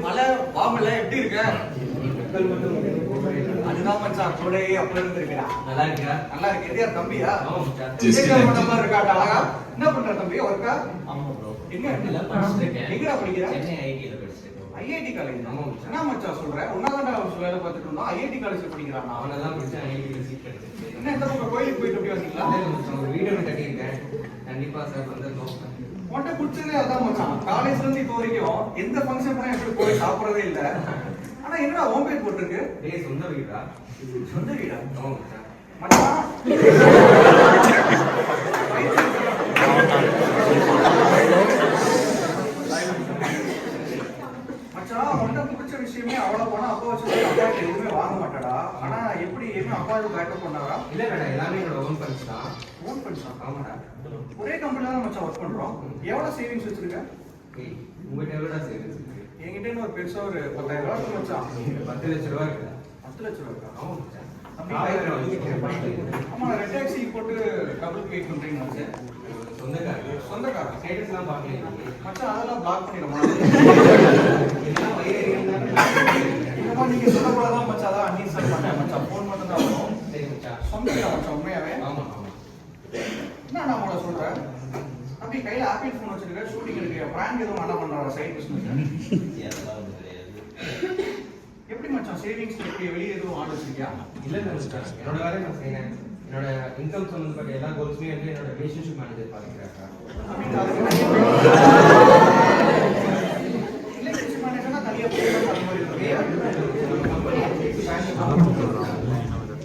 மலை பாம்பல எப்படி இருக்க? அதுதான் மச்சான் கூடயே அப்ப இருந்து இருக்கா. நல்லா இருக்கியா? நல்லா இருக்கு. இது யார் தம்பியா? மாதிரி இருக்கா அழகா. என்ன பண்ற தம்பி? ஒர்க்கா? ஆமா ப்ரோ. எங்க படிச்சிருக்கேன். எங்கடா படிக்கிற? சென்னை ஐடில படிச்சிருக்கேன். IIT college. ஆமா மச்சான். என்ன மச்சான் சொல்ற? உன்னதான்டா வேலை பார்த்துட்டு இருந்தோம். ஐஐடி காலேஜ்ல படிக்கிறானா? அவன தான் படிச்சேன். ஐடில சீட் கிடைச்சிருக்கு. என்ன இந்த பக்கம் கோயிலுக்கு போயிட்டு அப்படியே வந்தீங்களா? ஒரு வீடியோ கட்டி இருக்கேன். கண்டிப்பா சார் வந்திருக்கோம். உன்கிட்ட குடிச்சதே அதான் மச்சான். காலேஜ்ல இருந்து இப்போ வரைக்கும் எந்த ஃபங்க்ஷன் போனா எப்படி போய் சாப்பிடறதே இல்ல. ஆனா என்னடா ஹோம் பேட் போட்டுருக்கு? டேய் சொந்த வீடா? சொந்த வீடா? ஆமா மச்சான். மச்சான் மச்சான் உன்கிட்ட பிடிச்ச விஷயமே அவ்வளவு போனா அப்பா வச்சு அப்பா எதுவுமே வாங்க மாட்டாடா. ஆனா எப்படி எதுவும் அப்பாவுக்கு பேக்கப் பண்ணாரா? இல்ல மேடம் எல்லாமே என்னோட ஓன் ஃபண்ட்ஸ் தான். ஓன் பண்ணிச்சா? ஆமாடா. ஒரே கம்பெனில தான் மச்சான் ஒர்க் பண்றோம். எவ்வளவு சேவிங்ஸ் வச்சிருக்க? உங்ககிட்ட எவ்வளோடா சேவிங்ஸ் இருக்கு? என்கிட்ட ஒரு பெருசா ஒரு 10,000 ரூபாய் இருக்கு மச்சான். 10 லட்ச ரூபா இருக்குதா? 10 லட்சம் ரூபாய் இருக்கா? ஆமா மச்சான். ஆமா ரெட் டாக்ஸி போட்டு டபுள் பே பண்றீங்க மச்சான். சொந்தக்காரங்க ஸ்டேட்டஸ்லாம் பார்க்கல மச்சான் அதெல்லாம் பிளாக் பண்ணிடுமா? எல்லாம் வயிறு இந்த மாதிரி நீங்க சொல்லக்கூடாதான் மச்சான். அதான் அன்இன்ஸ்டால் பண்ணேன் மச்சான். ஃபோன் மட்டும் தான் வரும். சரி மச்சான். சொந்தக்கா மச்சான் உண்மையாவே? ஆமா ஆமா. என்ன நான் உங்களை சொல்றேன் அப்படி கையில ஆப்பிள் ஃபோன் வச்சிருக்க ஷூட்டிங் இருக்கு பிராங்க் எதுவும் பண்ண பண்றாங்க சைட் பிசினஸ் எப்படி மச்சான் சேவிங்ஸ் எப்படி வெளியே எதுவும் ஆர்டர் வச்சிருக்கியா? இல்ல மச்சான் என்னோட வேலையை நான் செய்யறேன். என்னோட இன்கம் சம்பந்தப்பட்ட எல்லா கோல்ஸுமே வந்து என்னோட ரிலேஷன்ஷிப் மேனேஜர் பாத்துக்கிறாங்க. ரிலேஷன்ஷிப் மேனேஜர்னா தனியா போய் அந்த மாதிரி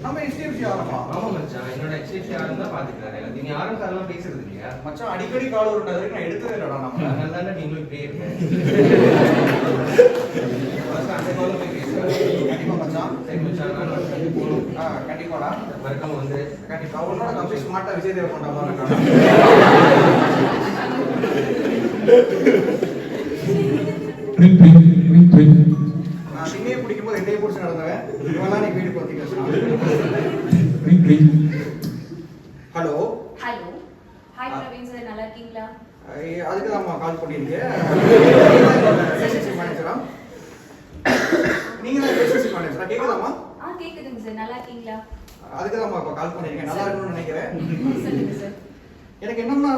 நம்ம HDFC ஆரம்பா? ஆமா மச்சான் என்னோட HDFC யாரும் தான் பாத்துக்கிறாரு. நீங்க யாரும் அதெல்லாம் பேசுறது இல்லையா மச்சான்? அடிக்கடி கால் வருது நான் எடுத்ததே இல்லடா. நம்ம அதனால தான் நீங்களும் இப்படியே இருக்கீங்க. அந்த கால்ல போய் பேசுறேன். கண்டிப்பா மச்சான். சரி மச்சான் நான் வந்து போகணும். கண்டிப்பாடா மறக்காம வந்து கண்டிப்பா உன்னோட தம்பி ஸ்மார்ட்டா விஜய் தேவ் கொண்ட மாதிரி இருக்கான். நான் திண்ணையை பிடிக்கும்போது என்னைய பிடிச்சி நடந்தவன் இவெல்லாம் நீ வீடு பார்த்தி பேசுறான். Hello hello hi Praveen sir நல்லா இருக்கீங்களா? அதுக்கு தான் கால் பண்ணியிருக்கேன். ரிலேஷன்ஷிப் மேனேஜரா? நீங்க தான் ரிலேஷன்ஷிப் மேனேஜரா? கேக்குதாமா? கேக்குதுங்க சார் நல்லா இருக்கீங்களா? அதுக்கு தான் இப்போ கால் பண்ணியிருக்கேன். நல்லா இருக்கணும்னு நினைக்கிறேன். சொல்லுங்க சார். எனக்கு என்னன்னா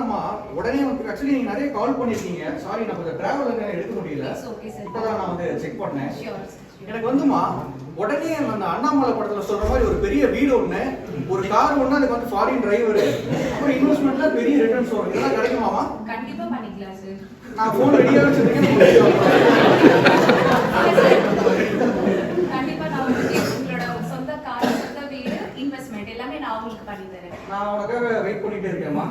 உடனே வந்து ஆக்சுவலி நீங்க நிறைய கால் பண்ணிருக்கீங்க. சாரி நான் கொஞ்சம் டிராவல் எடுக்க முடியல. இப்பதான் நான் வந்து செக் பண்ணேன். எனக்கு வந்துமா உடனே அந்த அண்ணாமலை படத்துல சொல்ற மாதிரி ஒரு பெரிய வீடு ஒண்ணு, ஒரு கார் ஒண்ணு, அதுக்கு வந்து ஃபாரின் டிரைவர், அப்புறம் இன்வெஸ்ட்மெண்ட்ல பெரிய ரிட்டர்ன்ஸ் வரும். இதெல்லாம் கிடைக்குமாமா? கண்டிப்பா பண்ணிக்கலாம் சார். நான் போன் ரெடியா வச்சிருக்கேன். கண்டிப்பா நான் உங்களுக்கு உங்களோட சொந்த கார் சொந்த வீடு இன்வெஸ்ட்மெண்ட் எல்லாமே நான் உங்களுக்கு பண்ணி தரேன். நான் உனக்காக வெயிட் பண்ணிட்டே இருக்கேன்மா.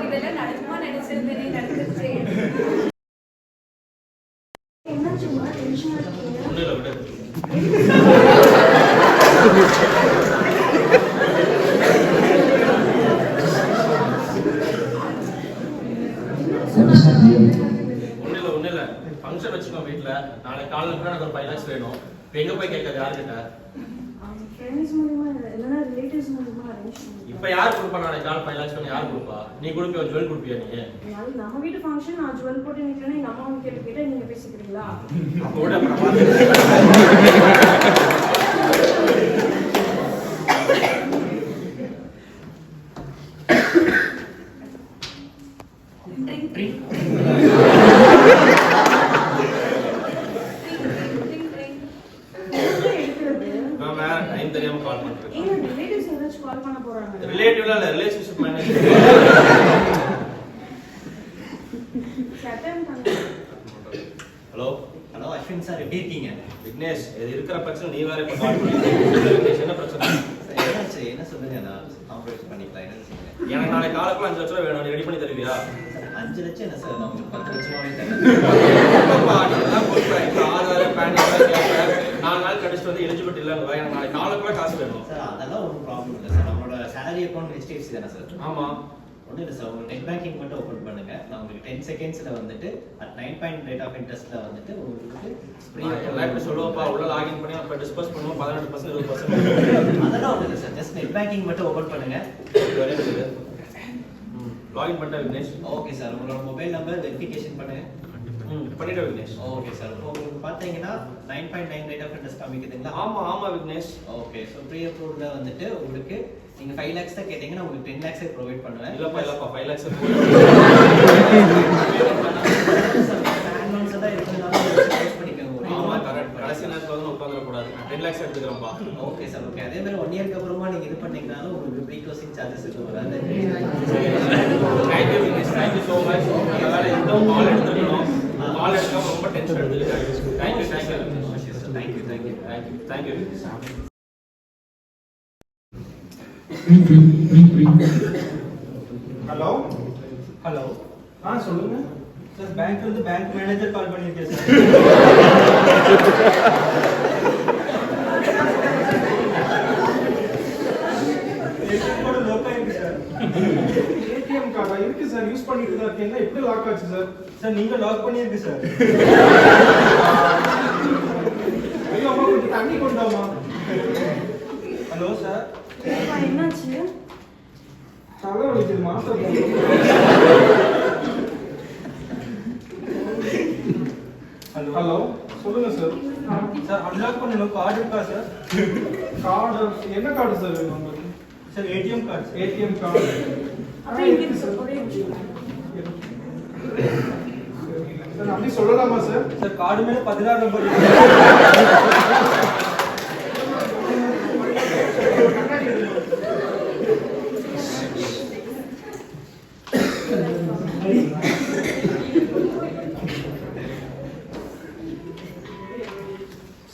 இதெல்லாம் நடக்குமா நினைச்சிருந்தேன் நடந்துச்சு. என்னாச்சுமா டென்ஷனா இருக்கீங்க? ஒண்ணுல விட ஒண்ணு இல்ல ஃபங்க்ஷன் வச்சுக்கோ வீட்டுல. நாளைக்கு காலையில கூட எனக்கு ஒரு 5 lakhs வேணும். இப்ப எங்க போய் கேட்கறது யாருக்கிட்ட? ஃப்ரெண்ட்ஸ் மூலமா இல்லனா ரிலேட்டிவ்ஸ் மூலமா அரேஞ்ச் பண்ணுங்க. இப்ப யார் கொடுப்பா? நாளைக்கு கால் 5 lakhs வேணும் யார் கொடுப்பா? நீ கொடுப்பியா? ஜுவல் கொடுப்பியா நீ? நாளைக்கு நம்ம வீட்டு ஃபங்க்ஷன் நான் ஜுவல் போட்டு நிக்கறேன். எங்க அம்மா கேட்டா நீங்க பேசிக்கிறீங்களா? அப்ப கூட அப்புறம் பாத்து டைம் தெரியாம கால் பண்றேன். ஏங்க ரிலேட்டிவ்ஸ் ஏதாச்சும் கால் பண்ண போறாங்க? ரிலேட்டிவ்ல இல்ல ரிலேஷன்ஷிப் மேனேஜர். சட்டன் பண்ணு. ஹலோ ஹலோ அஸ்வின் சார் எப்படி இருக்கீங்க? விக்னேஷ் இது இருக்கிற பிரச்சனை நீ வேற இப்ப கால் பண்ணிருக்க. விக்னேஷ் என்ன பிரச்சனை? என்னாச்சு என்ன சொல்லுங்க, நான் காம்ப்ரமைஸ் பண்ணிக்கலாம். என்ன சொல்லுங்க? எனக்கு நாளைக்கு காலைக்குள்ள 5 லட்சம் ரூபாய் வேணும். நீ ரெடி பண்ணி தருவியா? 5 லட்சம் என்ன சார், நான் உங்களுக்கு 10 லட்சமாவே தரேன். நாலு நாள் கழிச்சுட்டு வந்து எலிஜிபிலிட்டி இல்ல எனக்கு நாளைக்கு காலைக்குள்ள காசு வேணும் சார் அதெல்லாம் ஒன்றும் ப்ராப்ளம் இல்லை சார். நம்மளோட சேலரி அக்கௌண்ட் HDFC தானே சார்? ஆமா ஒன்றும் இல்லை சார், உங்கள் நெட் பேங்கிங் மட்டும் ஓப்பன் பண்ணுங்க. நான் உங்களுக்கு 10 செகண்ட்ஸில் வந்துட்டு at 9 ரேட் ஆஃப் இன்ட்ரெஸ்ட்டில் வந்துட்டு உங்களுக்கு எல்லாம் இப்படி சொல்லுவாப்பா, உள்ள லாகின் பண்ணி அப்போ டிஸ்பஸ் பண்ணுவோம் 18% 20%. அதெல்லாம் ஒன்றும் இல்லை சார், ஜஸ்ட் நெட் பேங்கிங் மட்டும் ஓப்பன் பண்ணுங்க. லாகின் பண்ணிட்டேன் விக்னேஷ். ஓகே சார், உங்களோட மொபைல் நம்பர் வெரிஃபிகேஷன் பண்ணுங்க. பண்ணிட்டேன் விக்னேஷ். ஓகே சார், இப்போ உங்களுக்கு பார்த்தீங்கன்னா 9.9 ரேட் ஆஃப் இன்ட்ரெஸ்ட் காமிக்குதுங்களா? ஆமா விக்னேஷ். ஓகே, ஸோ ப்ரீ அப்ரூவ்டில் வந்துட்டு உங்களுக்கு நீங்கள் 5 lakhs தான் கேட்டீங்கன்னா உங்களுக்கு 10 lakhs ப்ரொவைட் பண்ணுவேன். இல்லப்பா 5 lakhs அமௌண்ட்ஸ் தான் இருக்கிறதுனால யூஸ் பண்ணிக்கோங்க. ஆமா கரெக்ட். கடைசி நேரத்துல வந்து உட்கார்ந்துட கூடாது. 10 lakhs எடுத்துக்கிறேன்ப்பா. Okay sir, okay. அதே மாதிரி 1 இயர்க்கு அப்புறமா நீங்க இது பண்ணீங்கனாலும் உங்களுக்கு ப்ரீ க்ளோசிங் சார்ஜஸ் எதுவும் வராது. Thank you Vignesh, thank you so much. அதனால இந்த கால் எடுத்துக்கணும். கால் எடுக்காம ரொம்ப டென்ஷன் எடுத்துக்கிட்டாங்க. தேங்க்யூ ஹலோ ஹலோ சொல்லுங்க சார், பேங்க்ல இருந்து பேங்க் மேனேஜர் கால் பண்ணியிருக்கேன் சார். ஏடிஎம் கார்டு லாக் ஆயிருக்கு சார். ஏடிஎம் கார்டா இருக்கு சார், யூஸ் பண்ணிட்டு தான் இருக்கீங்க. எப்படி லாக் ஆச்சு சார்? சார் நீங்க லாக் பண்ணியிருக்கு சார். ஐயோ அம்மா, கொஞ்சம் தண்ணி கொண்டாமா. Hello sir. ஏப்பா என்னாச்சு? தலை வலிக்குது, மாத்திரை ஹலோ ஹலோ சொல்லுங்க சார். சார், அன்லாக் பண்ணணும். கார்டு இருக்கா சார்? கார்டு என்ன கார்டு சார் வேணும் உங்களுக்கு? Sir ATM card sir. ATM card அப்படியே இங்க இருக்கு சார், ஒரே நிமிஷம். சார் அப்படி சொல்லலாமா சார்? சார் கார்டு மேல 16 நம்பர் இருக்கு.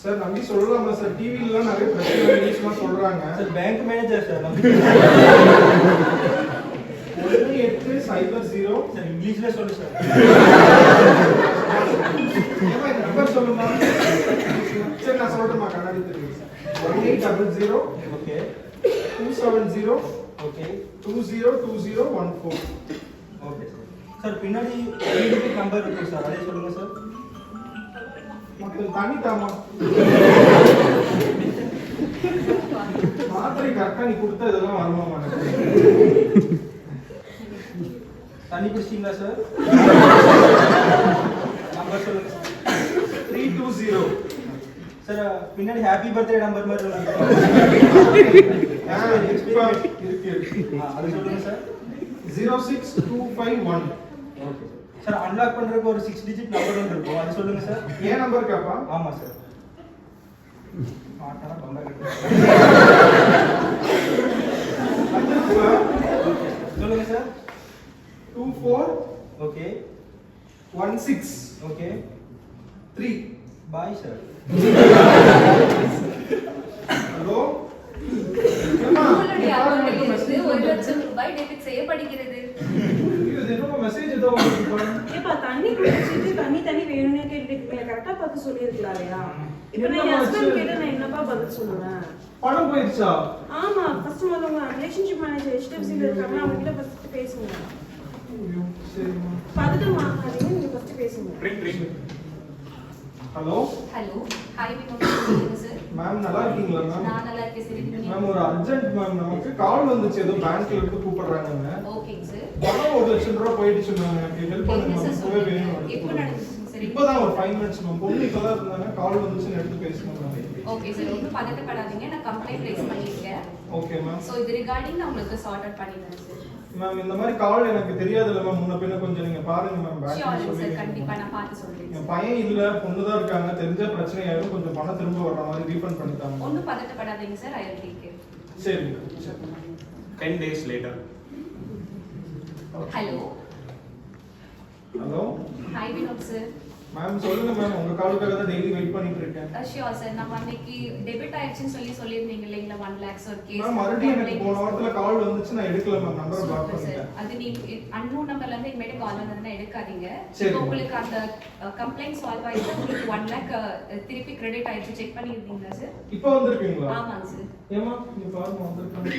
சார் நம்பி சொல்லலாமா சார்? டிவிலாம் நிறைய பிரச்சனை நியூஸ்லாம் சொல்றாங்க. Sir bank manager sir. 1800 sir இங்கிலீஷ்ல சொல்லு சார். ஏமா இந்த நம்பர் சொல்லுமா? சரி நான் சொல்றேன்மா, கண்ணாடி தெரியும். 1800 okay 270 okay 202014. Okay sir. Sir பின்னாடி 3 டிஜிட் நம்பர் இருக்கு சார், அதே சொல்லுங்க சார். மக்கள் தண்ணி தாமா. மாத்திரை கரெக்டா நீ கொடுத்தா இதெல்லாம் வருமா மாட்டேன். தண்ணி குடிச்சிங்களா சார்? நம்பர் சொல்லுங்க சார். 320. சார் பின்னாடி ஹாப்பி பர்த்டே நம்பர் மாதிரி இருக்கு. இருக்கு. அது சொல்லுங்க சார். 06251. Okay sir. அன்லாக் பண்றதுக்கு ஒரு 6 டிஜிட் நம்பர் ஒன்று இருக்கும், அது சொல்லுங்க சார். ஏன் நம்பர் காப்பா? ஆமா சார். மாட்டானா பம்பா கட்டு. சொல்லுங்க sir. 2416 okay 3. Bye sir. Hello உங்களுடைய அக்கவுண்டில் இருந்து 1 லட்சம் ரூபாய் டெபிட் செய்யப்படுகிறது. மெசேஜ் ஏதோ வந்துருப்பா. ஏப்பா தண்ணி குடிச்சிட்டு தண்ணி வேணும்னே கேட்டு கரெக்டா பார்த்து சொல்லியிருக்கலாம் இல்லையா? இப்போ நான் என் ஹஸ்பண்ட் கேட்டா நான் என்னப்பா பதில் சொல்லுவேன்? பணம் போயிடுச்சா? ஆமா, ஃபர்ஸ்ட் முதல்ல உங்க ரிலேஷன்ஷிப் மேனேஜர் HDFCல இருக்காங்க, அவங்க கிட்ட ஃபர்ஸ்ட் பேசுங்க. ஐயோ சரிம்மா. பதட்டமா ஆகாதீங்க, நீங்க ஃபர்ஸ்ட் பேசுங்க. Hello hello, hi Vinod sir. Ma'am நல்லா இருக்கீங்களா மேம்? நான் நல்லா இருக்கேன் சார். மேம் ஒரு அர்ஜென்ட் மேம், நமக்கு கால் வந்துச்சு, ஏதோ பேங்க்ல இருந்து கூப்பிடுறாங்க. ஓகேங்க சார். பணம் 1 லட்சம் ரூபாய் போயிடுச்சு மேம். எனக்கு ஹெல்ப் பண்ணுங்க மேம். இப்பவே வேணும். எப்போ நடந்துச்சு சார்? இப்போதான் ஒரு 5 மினிட்ஸ் மேம். பொண்ணு இப்பதான் இருந்தாங்க, கால் வந்துச்சுன்னு எடுத்து பேசணும் மேம். ஓகே சார், ஒன்றும் பதட்டப்படாதீங்க. நான் கம்ப்ளைண்ட் ரைஸ் பண்ணியிருக்கேன். Okay ma'am. ஸோ இது ரிகார்டிங் நான் உங்களுக்கு சார்ட் அவுட் பண்ணிடுறேன் சார். மேம் இந்த மாதிரி கால் எனக்கு தெரியாதுல்ல மேம். முன்ன பின்ன கொஞ்சம் நீங்க பாருங்க மேம். ஷியோர் பேங்க்ல சார், சொல்லி கண்டிப்பா நான் பார்த்து சொல்றேன் என் சார். பையன் இல்ல, பொண்ணு தான் இருக்காங்க. தெரிஞ்ச பிரச்சனை ஆயிடும். கொஞ்சம் பணம் திரும்ப வர்ற மாதிரி ரீஃபண்ட் பண்ணிட்டாங்க. ஒன்றும் பதட்டப்படாதீங்க sir, I will take care. சரி. 10 days later. Hello hello hi Vinod sir. Ma'am சொல்லுங்க மேம், உங்க காலுக்காக தான் டெய்லி வெயிட் பண்ணிட்டு இருக்கேன். Sure sir. நம்ம அன்னைக்கு டெபிட் ஆயிடுச்சுன்னு சொல்லியிருந்தீங்க இல்லைங்களா 1 lakhs ஒரு கேஸ். மேம் மறுபடியும் எனக்கு போன வாரத்துல கால் வந்துச்சு, நான் எடுக்கல மேம், நம்பரை பிளாக் பண்ணிட்டேன். அது நீங்க அன்னோன் நம்பர்ல இருந்து இனிமேட்டு கால் வந்ததுன்னா எடுக்காதீங்க. சரி. இப்போ உங்களுக்கு அந்த கம்ப்ளைண்ட் சால்வ் ஆயிடுச்சு, உங்களுக்கு 1 lakh திருப்பி கிரெடிட் ஆயிடுச்சு. செக் பண்ணிருந்தீங்களா சார்? இப்போ வந்திருக்கீங்களா? ஆமாங்க சார். ஏமா நீ பாருங்க வந்திருக்காங்க.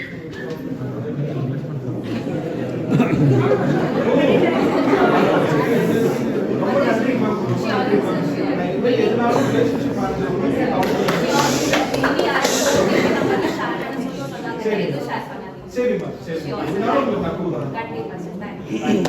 ரொம்ப நன்றி மேம். நான் இனிமே எதுனாலும் ரிலேஷன்ஷிப் மேனேஜர் உங்களுக்கு கால் பண்ணுறேன். சரி மேம், சரி. இதனால உங்களுக்கு நான் கூப்பிடுறேன். கண்டிப்பா சார். தேங்க்யூ.